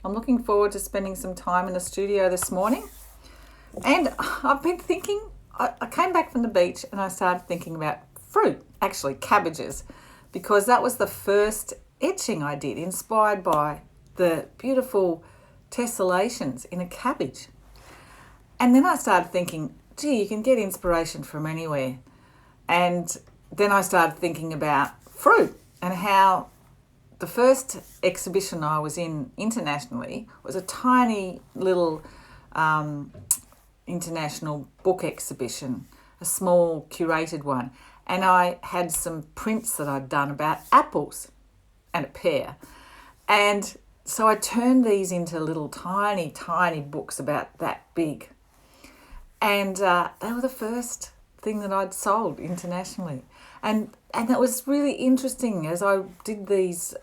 I'm looking forward to spending some time in the studio this morning. And I've been thinking, I came back from the beach and I started thinking about fruit, actually cabbages, because that was the first etching I did, inspired by the beautiful tessellations in a cabbage. And then I started thinking, gee, you can get inspiration from anywhere. And then I started thinking about fruit and how the first exhibition I was in internationally was a tiny little international book exhibition, a small curated one. And I had some prints that I'd done about apples and a pear. And so I turned these into little tiny, tiny books about that big. And they were the first thing that I'd sold internationally. And that was really interesting as I did these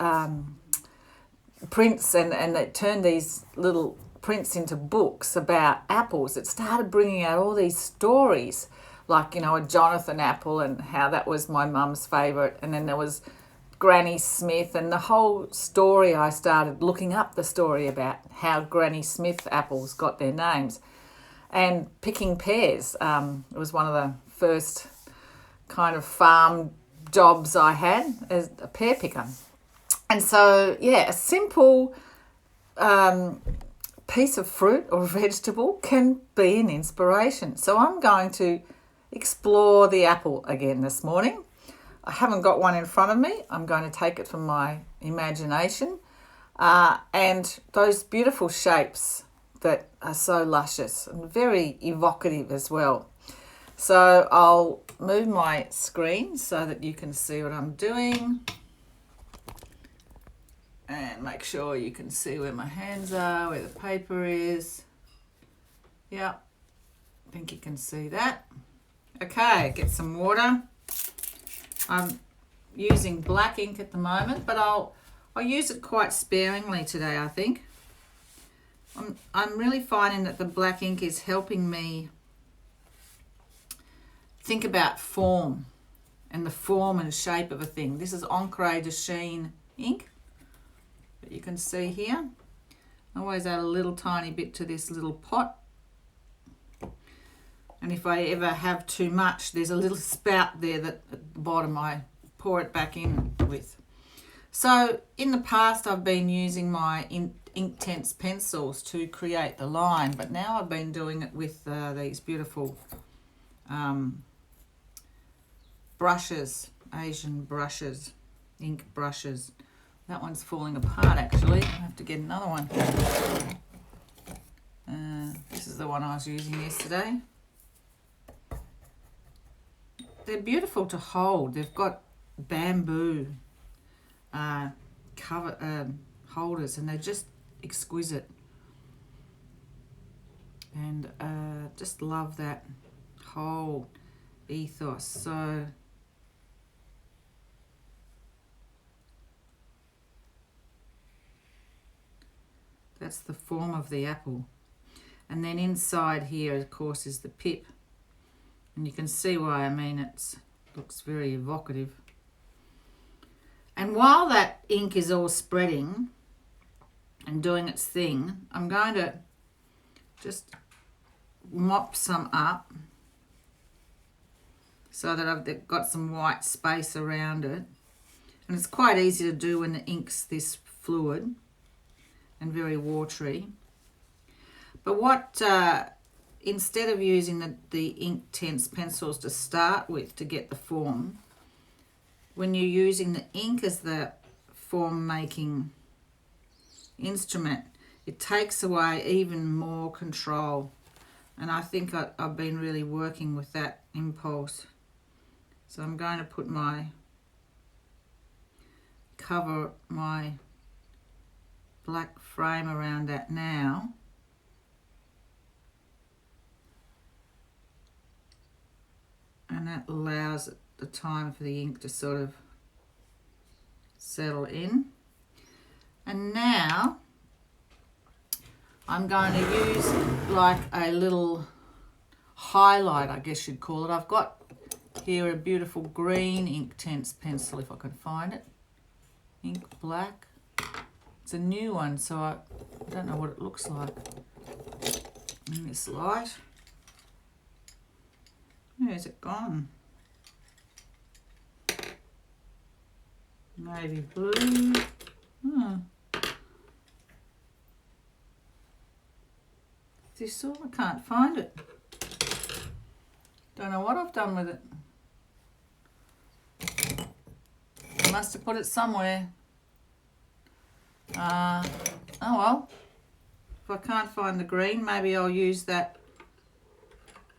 prints and they turned these little prints into books about apples. It started bringing out all these stories, like, you know, a Jonathan apple and how that was my mum's favourite. And then there was Granny Smith, and the whole story, I started looking up the story about how Granny Smith apples got their names. And picking pears, it was one of the first kind of farm jobs I had as a pear picker. And so, yeah, a simple piece of fruit or vegetable can be an inspiration. So I'm going to explore the apple again this morning. I haven't got one in front of me. I'm going to take it from my imagination. And those beautiful shapes that are so luscious and very evocative as well. So I'll move my screen so that you can see what I'm doing. And make sure you can see where my hands are, where the paper is. Yeah, I think you can see that. Okay, get some water. I'm using black ink at the moment, but I'll use it quite sparingly today, I think. I'm really finding that the black ink is helping me think about form and the form and shape of a thing. This is Encre de Chine ink that you can see here. I always add a little tiny bit to this little pot. And if I ever have too much, there's a little spout there that at the bottom I pour it back in with. So in the past I've been using my Inktense pencils to create the line, but now I've been doing it with these beautiful brushes, Asian brushes, ink brushes. That one's falling apart actually. I have to get another one. This is the one I was using yesterday. They're beautiful to hold. They've got bamboo holders, and they're just exquisite. And just love that whole ethos. So that's the form of the apple. And then inside here, of course, is the pip. And you can see why, I mean, it looks very evocative. And while that ink is all spreading and doing its thing, I'm going to just mop some up so that I've got some white space around it. And it's quite easy to do when the ink's this fluid and very watery. But what, instead of using the Inktense pencils to start with to get the form, when you're using the ink as the form making instrument, it takes away even more control. And I think I've been really working with that impulse. So I'm going to put cover my black frame around that now. And that allows the time for the ink to sort of settle in. And now I'm going to use like a little highlight, I guess you'd call it. I've got here a beautiful green Inktense pencil, if I can find it. Ink black. It's a new one, so I don't know what it looks like in this light. Where's it gone? Navy blue. This all? I can't find it. Don't know what I've done with it. I must have put it somewhere. Oh well. If I can't find the green, maybe I'll use that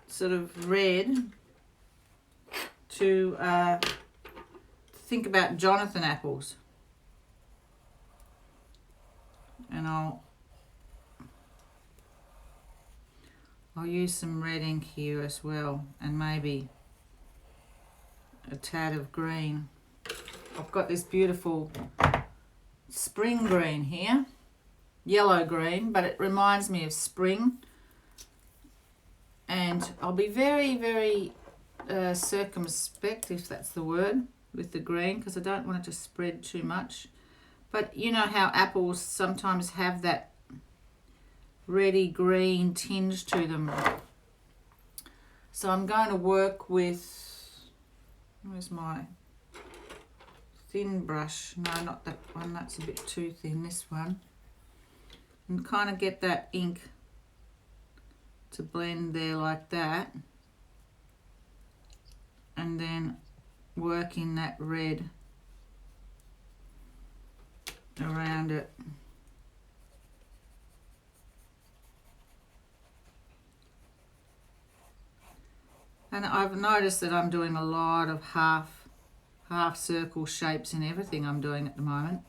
sort of red to think about Jonathan apples. And I'll use some red ink here as well, and maybe a tad of green. I've got this beautiful spring green here, yellow green, but it reminds me of spring. And I'll be very, very circumspect, if that's the word, with the green, because I don't want it to spread too much. But you know how apples sometimes have that reddy green tinge to them. So I'm going to work with, where's my thin brush? No, not that one, that's a bit too thin, this one. And kind of get that ink to blend there like that. And then work in that red around it. And I've noticed that I'm doing a lot of half circle shapes in everything I'm doing at the moment.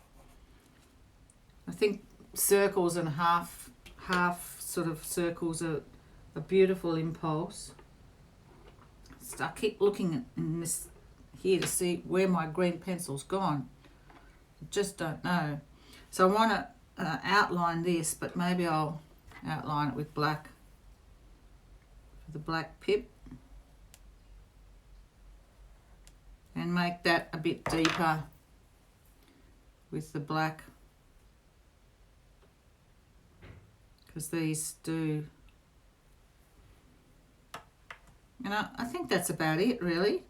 I think circles and half sort of circles are a beautiful impulse. So I keep looking in this here to see where my green pencil's gone. I just don't know. So I want to outline this, but maybe I'll outline it with black, the black pip, and make that a bit deeper with the black, because these do. And I think that's about it, really.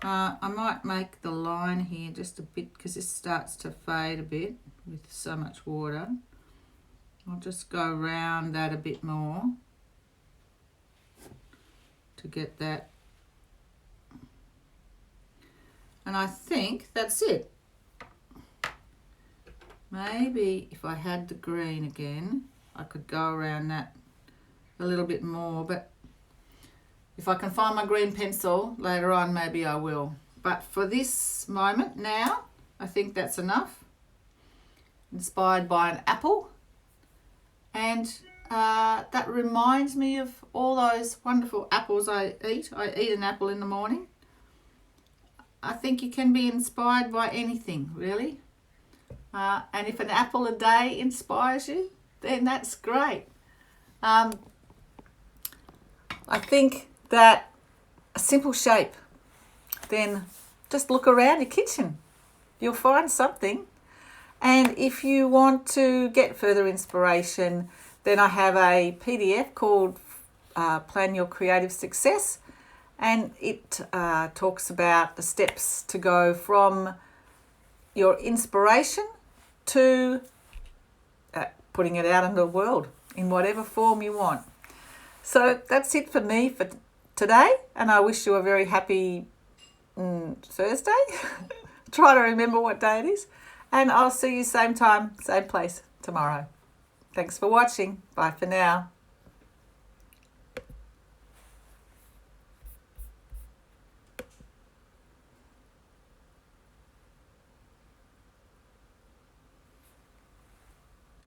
I might make the line here just a bit, because this starts to fade a bit with so much water. I'll just go around that a bit more to get that. And I think that's it. Maybe if I had the green again, I could go around that a little bit more, but if I can find my green pencil later on, maybe I will. But for this moment now, I think that's enough. Inspired by an apple. And that reminds me of all those wonderful apples I eat. I eat an apple in the morning. I think you can be inspired by anything, really. And if an apple a day inspires you, then that's great. I think that a simple shape, then just look around your kitchen. You'll find something. And if you want to get further inspiration, then I have a PDF called Plan Your Creative Success. And it talks about the steps to go from your inspiration to putting it out into the world in whatever form you want. So that's it for me for today, and I wish you a very happy Thursday. Try to remember what day it is, and I'll see you same time, same place tomorrow. Thanks for watching. Bye for now.